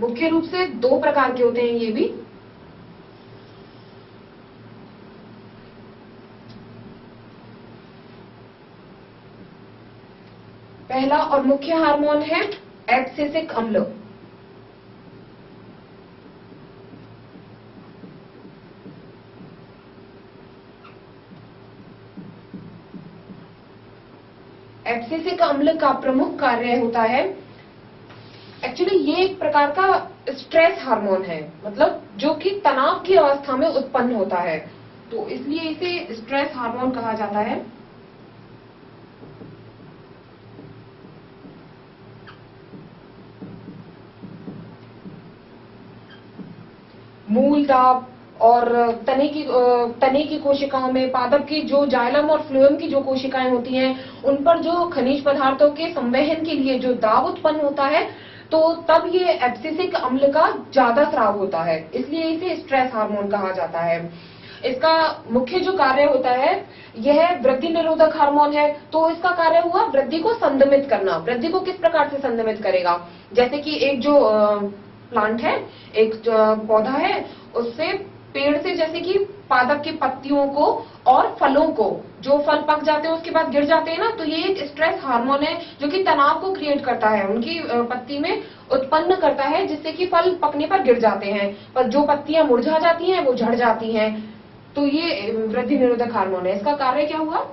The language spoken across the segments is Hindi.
मुख्य रूप से दो प्रकार के होते हैं ये भी। पहला और मुख्य हार्मोन है एब्सिसिक अम्ल। एब्सिसिक अम्ल का प्रमुख कार्य होता है, एक्चुअली ये एक प्रकार का स्ट्रेस हार्मोन है, मतलब जो कि तनाव की अवस्था में उत्पन्न होता है, तो इसलिए इसे स्ट्रेस हार्मोन कहा जाता है। मूल दाब और तने की कोशिकाओं में पादप की जो जाइलम और फ्लोएम की जो कोशिकाएं होती हैं, उन पर जो खनिज पदार्थों के संवहन के लिए जो दाब उत्पन्न होता है, तो तब ये एब्सिसिक अम्ल का ज्यादा स्राव होता है, इसलिए इसे स्ट्रेस हार्मोन कहा जाता है। इसका मुख्य जो कार्य होता है यह वृद्धि निरोधक हार्मोन है, तो इसका कार्य हुआ वृद्धि को संदमित करना। वृद्धि को किस प्रकार से संदमित करेगा, जैसे कि एक जो प्लांट है, एक पौधा है, उससे पेड़ से जैसे कि पादप की पत्तियों को और फलों को, जो फल पक जाते हैं उसके बाद गिर जाते हैं ना, तो ये एक स्ट्रेस हार्मोन है जो कि तनाव को क्रिएट करता है, उनकी पत्ती में उत्पन्न करता है, जिससे कि फल पकने पर गिर जाते हैं, पर जो पत्तियां मुरझा जाती हैं वो झड़ जाती हैं, तो ये वृद्धि निरोधक हार्मोन है। इसका कार्य क्या हुआ,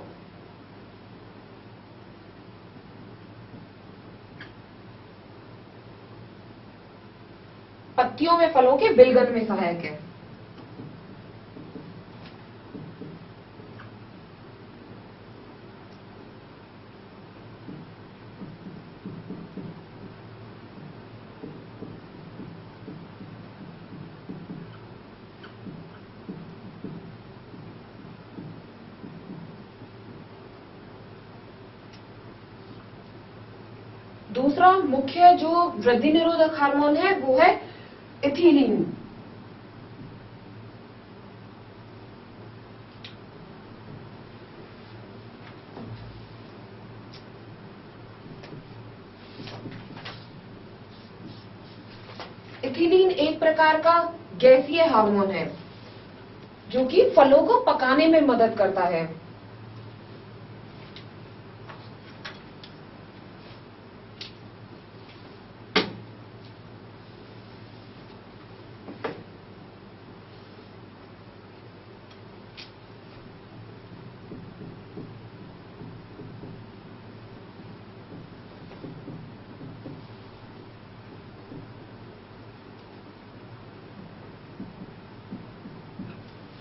पत्तियों में फलों के विलगन में सहायक है। दूसरा मुख्य जो वृद्धि निरोधक हार्मोन है वो है इथिलीन। इथिलीन एक प्रकार का गैसीय हार्मोन है जो कि फलों को पकाने में मदद करता है।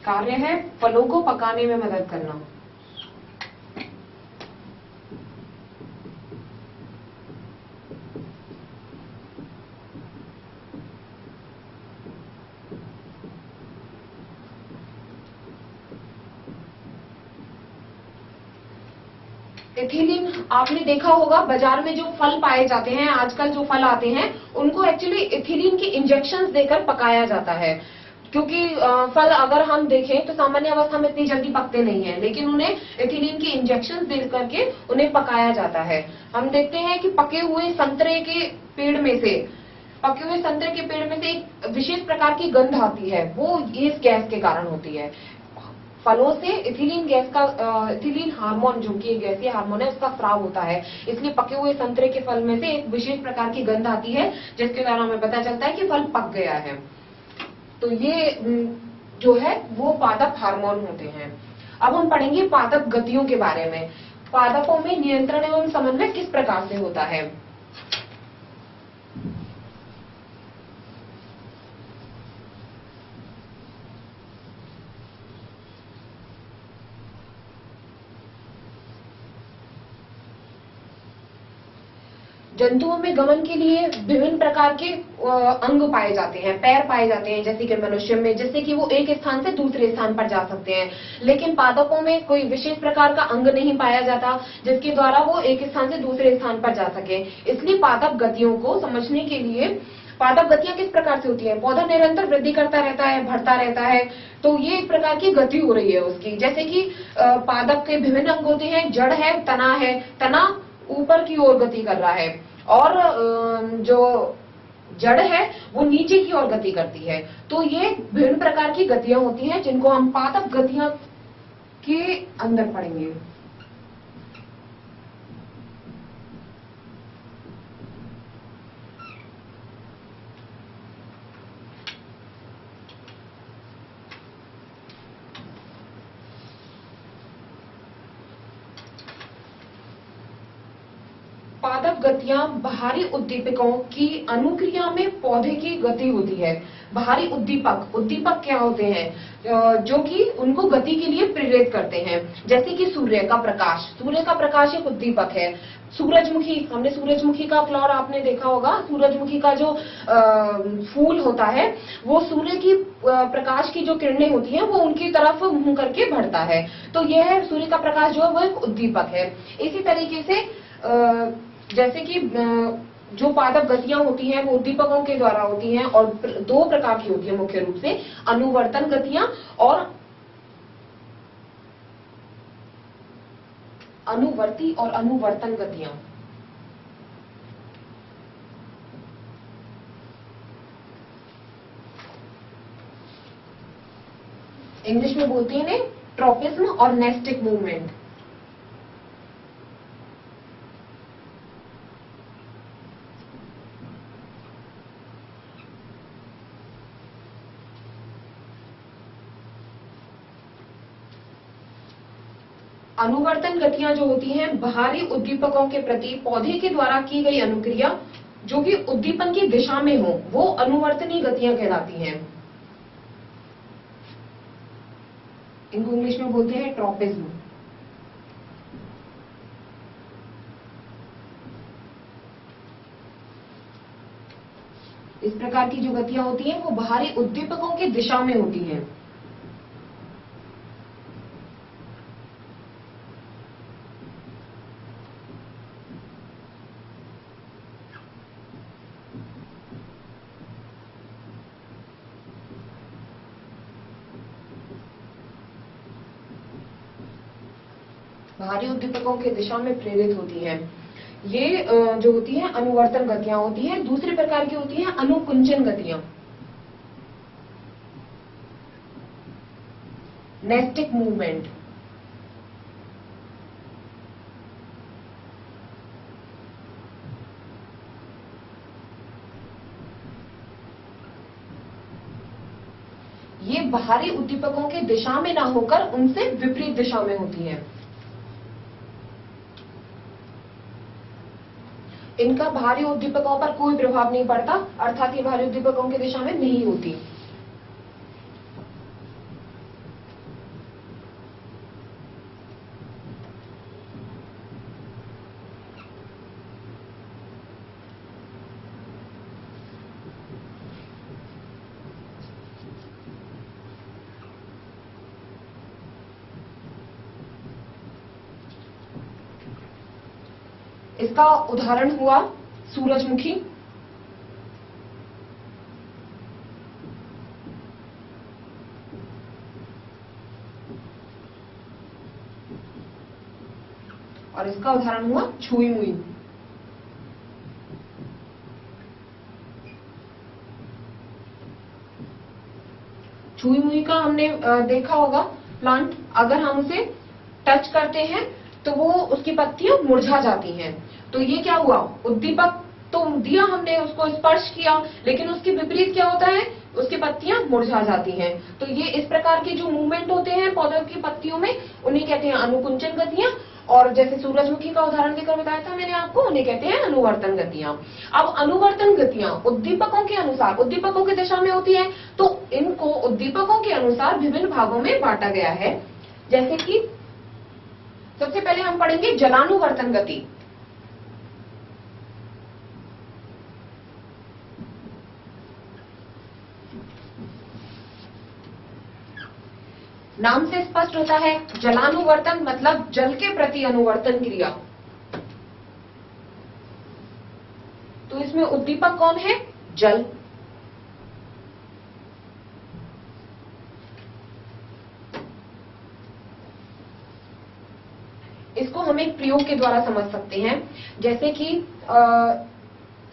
कार्य है फलों को पकाने में मदद करना। इथिलीन आपने देखा होगा बाजार में जो फल पाए जाते हैं, आजकल जो फल आते हैं उनको एक्चुअली इथिलीन के इंजेक्शंस देकर पकाया जाता है, क्योंकि फल अगर हम देखें तो सामान्य अवस्था में इतनी जल्दी पकते नहीं हैं, लेकिन उन्हें इथिलीन के इंजेक्शन दे करके उन्हें पकाया जाता है। हम देखते हैं कि पके हुए संतरे के पेड़ में से एक विशेष प्रकार की गंध आती है, वो इस गैस के कारण होती है। फलों से इथिलीन हार्मोन जो कि गैसीय हार्मोन है उसका स्राव होता है, इसलिए पके हुए संतरे के फल में से एक विशेष प्रकार की गंध आती है, जिसके द्वारा हमें पता चलता है कि फल पक गया है। तो ये जो है वो पादप हार्मोन होते हैं। अब हम पढ़ेंगे पादप गतियों के बारे में। पादपों में नियंत्रण एवं समन्वय किस प्रकार से होता है। जंतुओं में गमन के लिए विभिन्न प्रकार के अंग पाए जाते हैं, पैर पाए जाते हैं, जैसे कि मनुष्य में, जिससे कि वो एक स्थान से दूसरे स्थान पर जा सकते हैं। लेकिन पादपों में कोई विशेष प्रकार का अंग नहीं पाया जाता जिसके द्वारा वो एक स्थान से दूसरे स्थान पर जा सके। इसलिए पादप गतियों को समझने के लिए, पादप गतियां किस प्रकार से होती है, पौधा निरंतर वृद्धि करता रहता है, बढ़ता रहता है, तो ये एक प्रकार की गति हो रही है उसकी। जैसे कि पादप के विभिन्न अंग होते हैं, जड़ है, तना ऊपर की ओर गति कर रहा है, और जो जड़ है वो नीचे की ओर गति करती है। तो ये विभिन्न प्रकार की गतियां होती हैं जिनको हम पादप गतियां के अंदर पढ़ेंगे। पादप गतियां बाहरी उद्दीपकों की अनुक्रिया में पौधे की गति होती है। बाहरी उद्दीपक क्या होते हैं? जो कि उनको गति के लिए प्रेरित करते हैं। जैसे कि सूर्य का प्रकाश एक उद्दीपक है। सूरजमुखी, हमने सूरजमुखी का फ्लावर आपने देखा होगा। सूरजमुखी का जो फूल होता है वो सूर्य की प्रकाश की जो किरणें होती हैं वो उनकी तरफ मुंह करके बढ़ता है। तो यह सूर्य का प्रकाश जो है वो एक उद्दीपक है। इसी तरीके से जैसे कि जो पादप गतियां होती हैं वो उद्दीपकों के द्वारा होती हैं और दो प्रकार की होती है मुख्य रूप से, अनुवर्तन गतियां और अनुवर्ती और अनुवर्तन गतियां। इंग्लिश में बोलते हैं ट्रोपिज्म और नेस्टिक मूवमेंट। अनुवर्तन गतियां जो होती हैं बाहरी उद्दीपकों के प्रति पौधे के द्वारा की गई अनुक्रिया जो कि उद्दीपन की दिशा में हो वो अनुवर्तनीय गतियां कहलाती हैं। इनको इंग्लिश में बोलते हैं ट्रोपिज्म। इस प्रकार की जो गतियां होती हैं वो बाहरी उद्दीपकों की दिशा में होती हैं। बाहरी उद्दीपकों के दिशा में प्रेरित होती हैं। ये जो होती है अनुवर्तन गतियां होती हैं। दूसरी प्रकार की होती हैं अनुकुंचन गतियां, नेस्टिक मूवमेंट। ये बाहरी उद्दीपकों के दिशा में ना होकर उनसे विपरीत दिशा में होती है। इनका बाहरी उद्दीपकों पर कोई प्रभाव नहीं पड़ता, अर्थात ये बाहरी उद्दीपकों की दिशा में नहीं होती। इसका उदाहरण हुआ सूरजमुखी। और इसका उदाहरण हुआ छुई मुई। छुई मुई का हमने देखा होगा प्लांट, अगर हम उसे टच करते हैं तो वो उसकी पत्तियां मुरझा जाती हैं। तो ये क्या हुआ, उद्दीपक तो दिया हमने, उसको स्पर्श किया, लेकिन उसके विपरीत क्या होता है, उसकी पत्तियां मुरझा जाती हैं। तो ये इस प्रकार के जो मूवमेंट होते हैं पौधों की पत्तियों में उन्हें कहते हैं अनुकुंचन गतियां। और जैसे सूरजमुखी का उदाहरण देकर बताया था मैंने आपको, उन्हें कहते हैं अनुवर्तन गतियां। अब अनुवर्तन गतियां उद्दीपकों के अनुसार, उद्दीपकों की दिशा में होती है, तो इनको उद्दीपकों के अनुसार विभिन्न भागों में बांटा गया है। जैसे कि सबसे पहले हम पढ़ेंगे जलानुवर्तन गति। नाम से स्पष्ट होता है, जलानुवर्तन मतलब जल के प्रति अनुवर्तन क्रिया। तो इसमें उद्दीपक कौन है, जल। इसको हम एक प्रयोग के द्वारा समझ सकते हैं। जैसे कि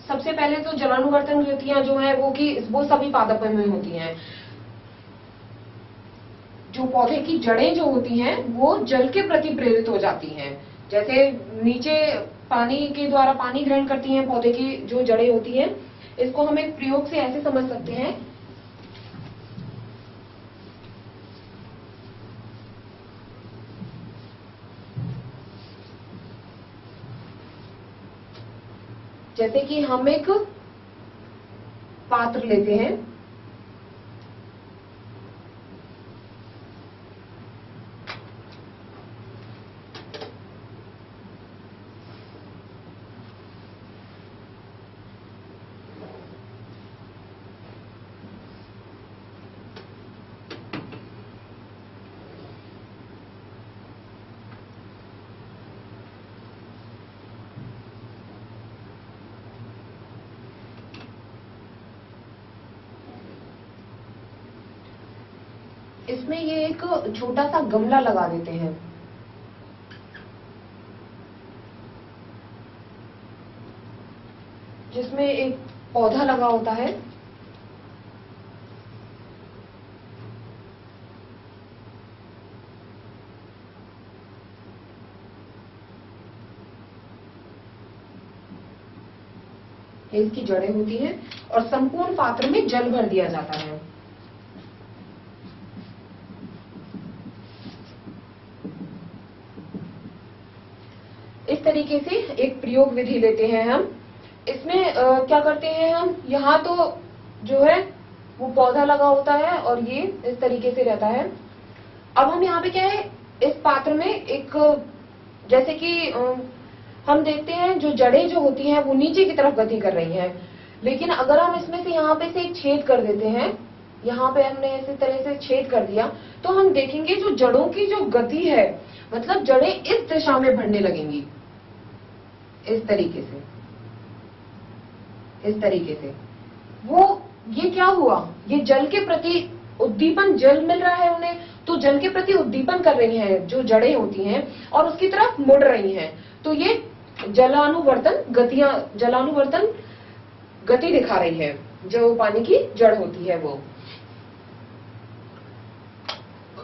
सबसे पहले तो जलानुवर्तन ग्रंथियां जो है वो सभी पादप में होती हैं। जो पौधे की जड़ें जो होती हैं वो जल के प्रति प्रेरित हो जाती हैं। जैसे नीचे पानी के द्वारा पानी ग्रहण करती हैं पौधे की जो जड़ें होती हैं। इसको हम एक प्रयोग से ऐसे समझ सकते हैं, जैसे कि हम एक पात्र लेते हैं, इसमें ये एक छोटा सा गमला लगा देते हैं। जिसमें एक पौधा लगा होता है। इसकी जड़ें होती हैं और संपूर्ण पात्र में जल भर दिया जाता है। इस तरीके से एक प्रयोग विधि लेते हैं हम। इसमें क्या करते हैं हम, यहाँ तो जो है वो पौधा लगा होता है और ये इस तरीके से रहता है। अब हम यहाँ पे क्या है, इस पात्र में एक जैसे कि हम देखते हैं जो जड़ें जो होती हैं वो नीचे की तरफ गति कर रही हैं। लेकिन अगर हम इसमें से यहाँ पे से एक छेद कर देते हैं, यहाँ पे हमने इसी तरह से छेद कर दिया, तो हम देखेंगे जो जड़ों की जो गति है, मतलब जड़ें इस दिशा में बढ़ने लगेंगी। इस तरीके से वो ये क्या हुआ, ये जल के प्रति उद्दीपन, जल मिल रहा है उन्हें, तो जल के प्रति उद्दीपन कर रही हैं जो जड़ें होती हैं और उसकी तरफ मुड़ रही हैं। तो ये जलानुवर्तन गति दिखा रही है जो पानी की जड़ होती है वो।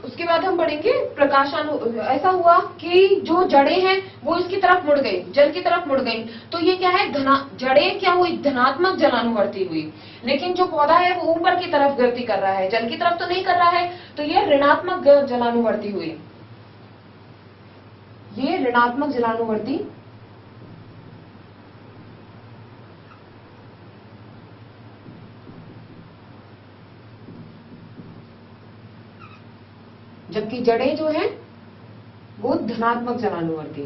उसके बाद हम बढ़ेंगे ऐसा हुआ कि जो जड़ें हैं वो इसकी तरफ मुड़ गई, जल की तरफ मुड़ गई, तो ये क्या है, जड़ें क्या हुई, धनात्मक जलानुवर्ती हुई। लेकिन जो पौधा है वो ऊपर की तरफ गति कर रहा है, जल की तरफ तो नहीं कर रहा है, तो ये ऋणात्मक जलानुवर्ती हुई। ये ऋणात्मक जलानुवर्ती जबकि जड़ें जो हैं वो धनात्मक जलानुवर्ती।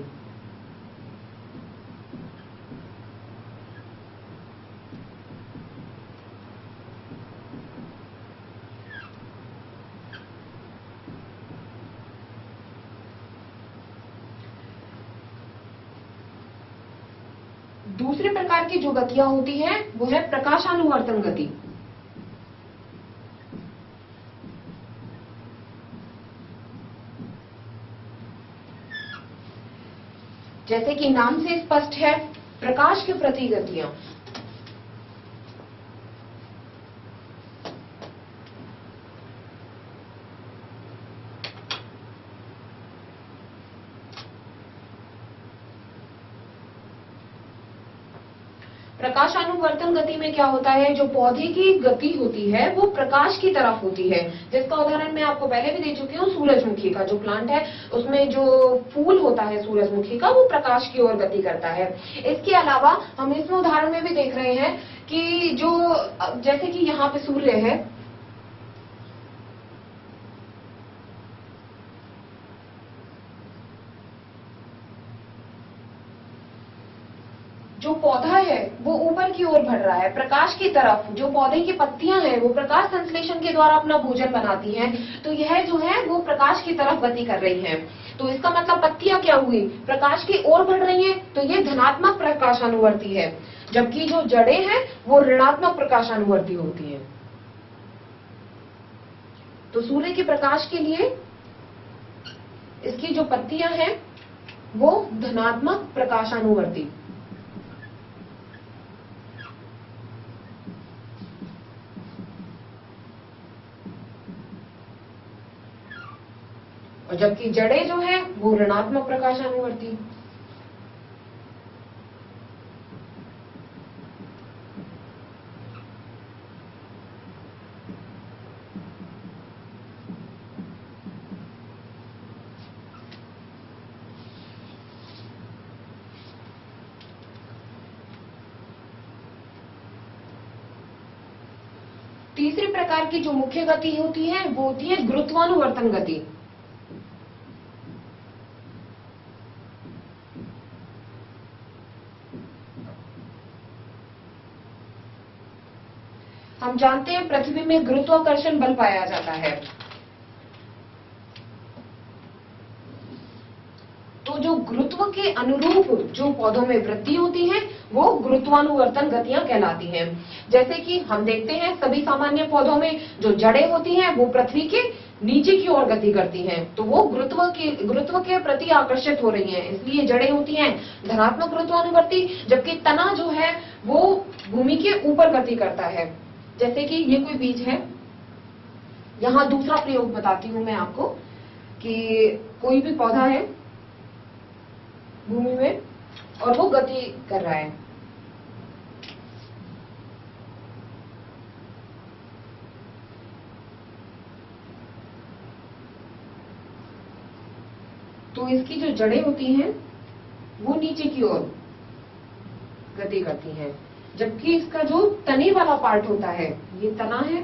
दूसरे प्रकार की जो गतियां होती हैं वो है प्रकाशानुवर्तन गति। जैसे कि नाम से स्पष्ट है, प्रकाश के प्रति गतियां। प्रकाशानुवर्तन गति में क्या होता है, जो पौधे की गति होती है वो प्रकाश की तरफ होती है। जिसका उदाहरण मैं आपको पहले भी दे चुकी हूँ, सूरजमुखी का जो प्लांट है उसमें जो फूल होता है सूरजमुखी का वो प्रकाश की ओर गति करता है। इसके अलावा हम इसमें उदाहरण में भी देख रहे हैं कि जो जैसे कि यहाँ पे सूर्य है, जो पौधा है वो ऊपर की ओर बढ़ रहा है प्रकाश की तरफ। जो पौधे की पत्तियां हैं वो प्रकाश संश्लेषण के द्वारा अपना भोजन बनाती हैं, तो यह जो है वो प्रकाश की तरफ गति कर रही हैं। तो इसका मतलब पत्तियां क्या हुई, प्रकाश की ओर बढ़ रही हैं, तो ये धनात्मक प्रकाशानुवर्ती है। जबकि जो जड़ें हैं वो ऋणात्मक प्रकाशानुवर्ती होती हैं। तो सूर्य के प्रकाश के लिए इसकी जो पत्तियां हैं वो धनात्मक प्रकाशानुवर्ती। और जबकि जड़ें जो है वो ऋणात्मक प्रकाशानुवर्ती। तीसरी प्रकार की जो मुख्य गति होती है वो होती है गुरुत्वानुवर्तन गति। हम जानते हैं पृथ्वी में गुरुत्वाकर्षण बल पाया जाता है, तो जो गुरुत्व के अनुरूप जो पौधों में वृद्धि होती है वो गुरुत्वानुवर्तन गतियां कहलाती हैं। जैसे कि हम देखते हैं सभी सामान्य पौधों में जो जड़ें होती हैं वो पृथ्वी के नीचे की ओर गति करती हैं, तो वो गुरुत्व के प्रति आकर्षित हो रही हैं, इसलिए जड़ें होती हैं धनात्मक गुरुत्वानुवर्ती, जबकि तना जो है वो भूमि के ऊपर गति करता है। जैसे कि ये कोई बीज है, यहाँ दूसरा प्रयोग बताती हूं मैं आपको कि कोई भी पौधा है भूमि में और वो गति कर रहा है, तो इसकी जो जड़ें होती हैं वो नीचे की ओर गति करती हैं, जबकि इसका जो तने वाला पार्ट होता है, ये तना है,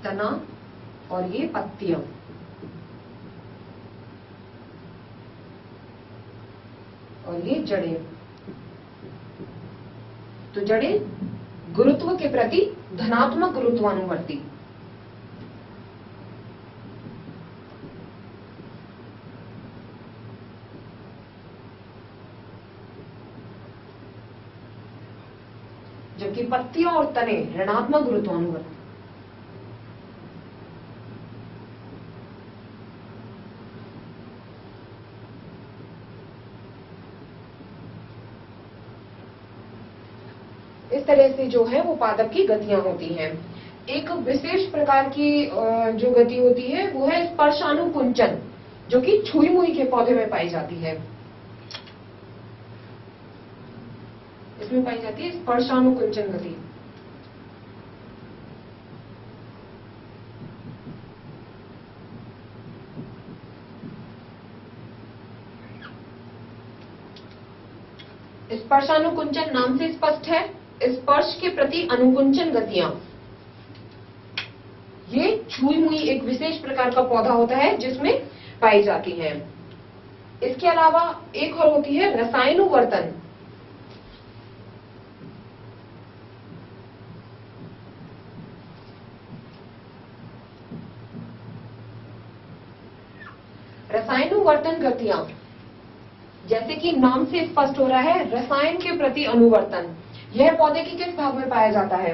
तना और ये पत्तियां, और ये जड़ें। तो जड़ें गुरुत्व के प्रति धनात्मक गुरुत्वानुवर्ती, जबकि पत्तियां और तने ऋणात्मक गुरुत्वानुवर्ती। इस तरह से जो है वो पादप की गतियां होती हैं। एक विशेष प्रकार की जो गति होती है वो है स्पर्शानुकुंचन, जो कि छुई मुई के पौधे में पाई जाती है। इसमें पाई जाती है स्पर्शानुकुंचन गति। स्पर्शानुकुंचन नाम से स्पष्ट है, स्पर्श के प्रति अनुकुंचन गतियां। ये छुई मुई एक विशेष प्रकार का पौधा होता है जिसमें पाई जाती है। इसके अलावा एक और होती है रसायनुवर्तन। रसायनुवर्तन गतियां, जैसे कि नाम से स्पष्ट हो रहा है, रसायन के प्रति अनुवर्तन। यह पौधे के किस भाग में पाया जाता है?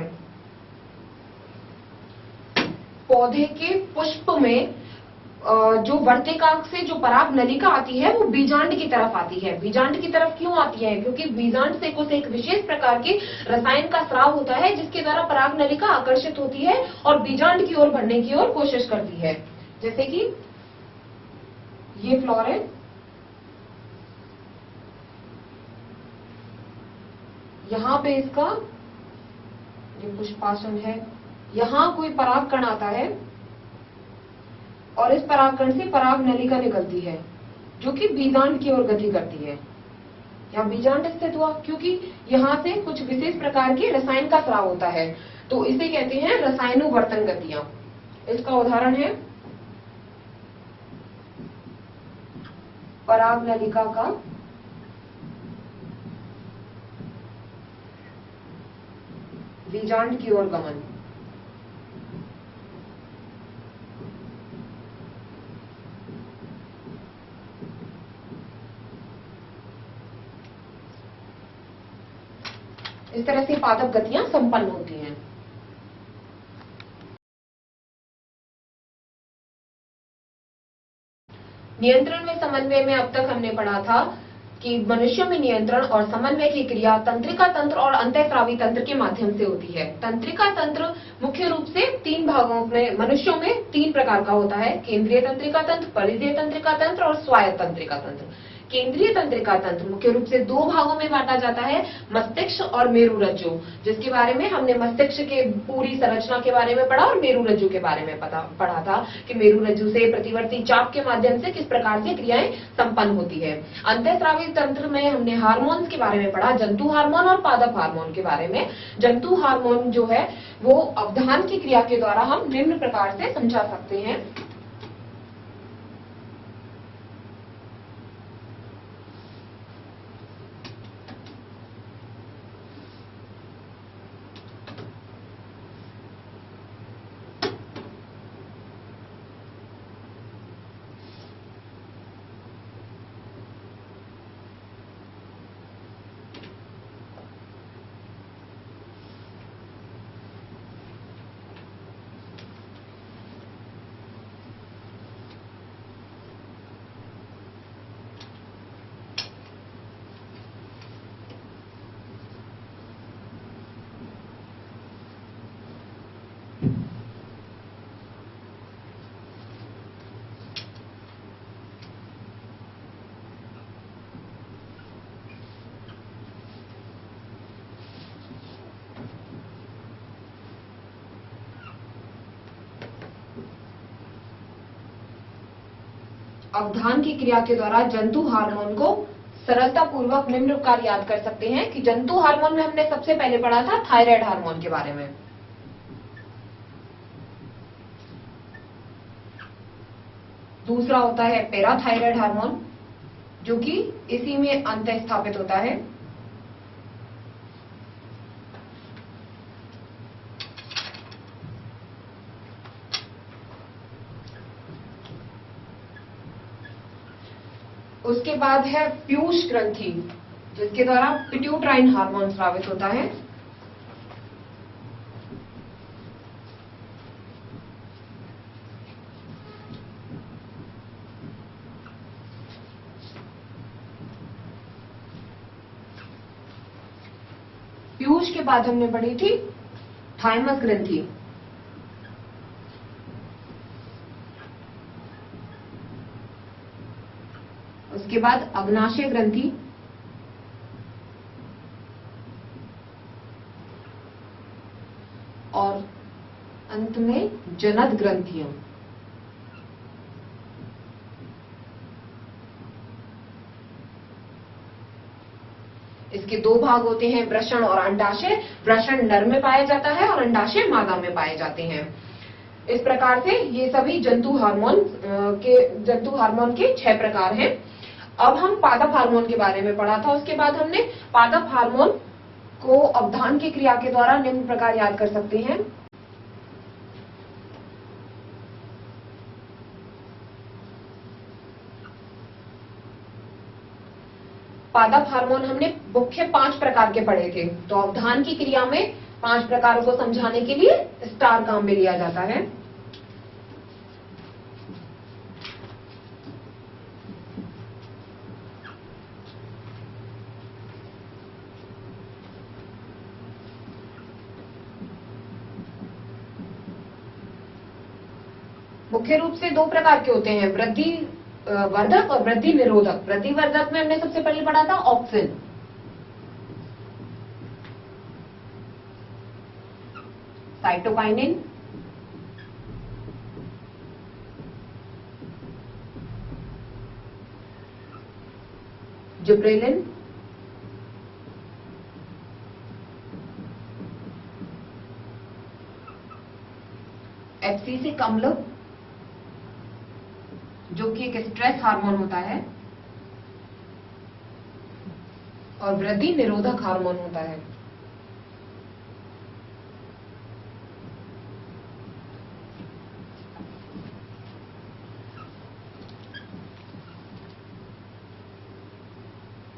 पौधे के पुष्प में जो वर्तिकांश से जो पराग नलिका आती है वो बीजांड की तरफ आती है। बीजांड की तरफ क्यों आती है? क्योंकि बीजांड से कुछ एक विशेष प्रकार के रसायन का स्राव होता है जिसके द्वारा पराग नलिका आकर्षित होती है और बीजांड की ओर बढ़ने की ओर कोशिश करती है। जैसे कि ये फ्लोर है, यहाँ पे इसका जो पुष्पासन है, यहाँ कोई पराग कण आता है और इस पराग कण से पराग नलिका निकलती है जो कि बीजांड की ओर गति करती है। यहाँ बीजांड स्थित हुआ क्योंकि यहाँ से कुछ विशेष प्रकार के रसायन का स्राव होता है, तो इसे कहते हैं रसायनुवर्तन गतियां। इसका उदाहरण है पराग नलिका का बीजांड की ओर गमन। इस तरह से पादप गतियां संपन्न होती हैं। नियंत्रण में समन्वय में अब तक हमने पढ़ा था कि मनुष्यों में नियंत्रण और समन्वय की क्रिया तंत्रिका तंत्र और अंतःस्रावी तंत्र के माध्यम से होती है। तंत्रिका तंत्र मुख्य रूप से 3 भागों में, मनुष्यों में 3 प्रकार का होता है: केंद्रीय तंत्रिका तंत्र, परिधीय तंत्रिका तंत्र और स्वायत्त तंत्रिका तंत्र। केंद्रीय तंत्रिका तंत्र मुख्य रूप से 2 भागों में बांटा जाता है, मस्तिष्क और मेरुरज्जु, जिसके बारे में हमने मस्तिष्क के पूरी संरचना के बारे में पढ़ा और मेरुरज्जु के बारे में पढ़ा था कि मेरुरज्जु से प्रतिवर्ती चाप के माध्यम से किस प्रकार से क्रियाएं संपन्न होती है। अंतःस्रावी तंत्र में हमने हार्मोन्स के बारे में पढ़ा, जंतु हार्मोन और पादप हार्मोन के बारे में। जंतु हार्मोन जो है वो अवधान की क्रिया के द्वारा हम निम्न प्रकार से समझा सकते हैं। अवधान की क्रिया के द्वारा जंतु हार्मोन को सरलता पूर्वक निम्न प्रकार याद कर सकते हैं कि जंतु हार्मोन में हमने सबसे पहले पढ़ा था थायराइड हार्मोन के बारे में। दूसरा होता है पैराथायराइड हार्मोन, जो कि इसी में अंतः स्थापित होता है। उसके बाद है पीयूष ग्रंथि, जिसके द्वारा पिट्यूटाइन हार्मोन स्रावित होता है। पीयूष के बाद हमने पढ़ी थी थाइमस ग्रंथि। उसके बाद अग्नाशय ग्रंथि, और अंत में जनद ग्रंथियां। इसके 2 भाग होते हैं, वृषण और अंडाशय। वृषण नर में पाया जाता है और अंडाशय मादा में पाए जाते हैं। इस प्रकार से ये सभी जंतु हार्मोन के 6 प्रकार हैं। अब हम पादप हार्मोन के बारे में पढ़ा था। उसके बाद हमने पादप हार्मोन को अवधान की क्रिया के द्वारा निम्न प्रकार याद कर सकते हैं। पादप हार्मोन हमने मुख्य 5 प्रकार के पढ़े थे, तो अवधान की क्रिया में 5 प्रकारों को समझाने के लिए स्टार काम में लिया जाता है। मुख्य रूप से 2 प्रकार के होते हैं, वृद्धि वर्धक और वृद्धि निरोधक। वृद्धि वर्धक में हमने सबसे पहले पढ़ा था ऑक्सिन, साइटोकाइनिन, जिब्रेलिन, एब्सिसिक अम्ल, जो कि एक स्ट्रेस हार्मोन होता है, और वृद्धि निरोधक हार्मोन होता है।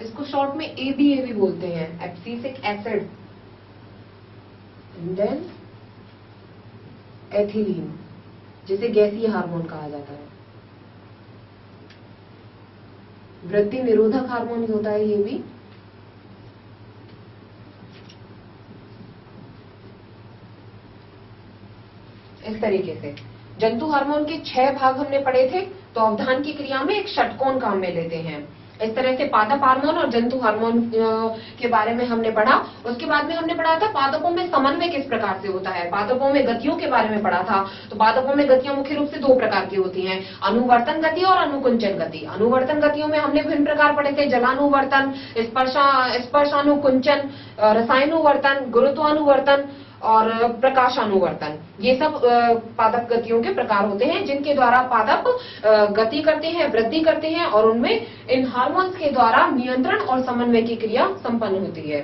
इसको शॉर्ट में ABA भी बोलते हैं, एब्सिसिक एसिड, देन एथिलीन, जिसे गैसीय हार्मोन कहा जाता है। वृद्धि निरोधक हार्मोन होता है ये भी। इस तरीके से जंतु हार्मोन के 6 भाग हमने पढ़े थे, तो अवधान की क्रिया में एक षटकोण काम में लेते हैं। इस तरह से पादप हार्मोन और जंतु हार्मोन के बारे में हमने पढ़ा। उसके बाद में हमने पढ़ा था पादपों में समन्वय किस प्रकार से होता है, पादपों में गतियों के बारे में पढ़ा था। तो पादपों में गतियां मुख्य रूप से 2 प्रकार की होती हैं, अनुवर्तन गति और अनुकुंचन गति। अनुवर्तन गतियों में हमने विभिन्न प्रकार पढ़े थे, जलानुवर्तन, स्पर्शानुकुंचन, रसायनुवर्तन, गुरुत्वानुवर्तन और प्रकाशानुवर्तन। ये सब पादप गतियों के प्रकार होते हैं जिनके द्वारा पादप गति करते हैं, वृद्धि करते हैं और उनमें इन हार्मोन्स के द्वारा नियंत्रण और समन्वय की क्रिया संपन्न होती है।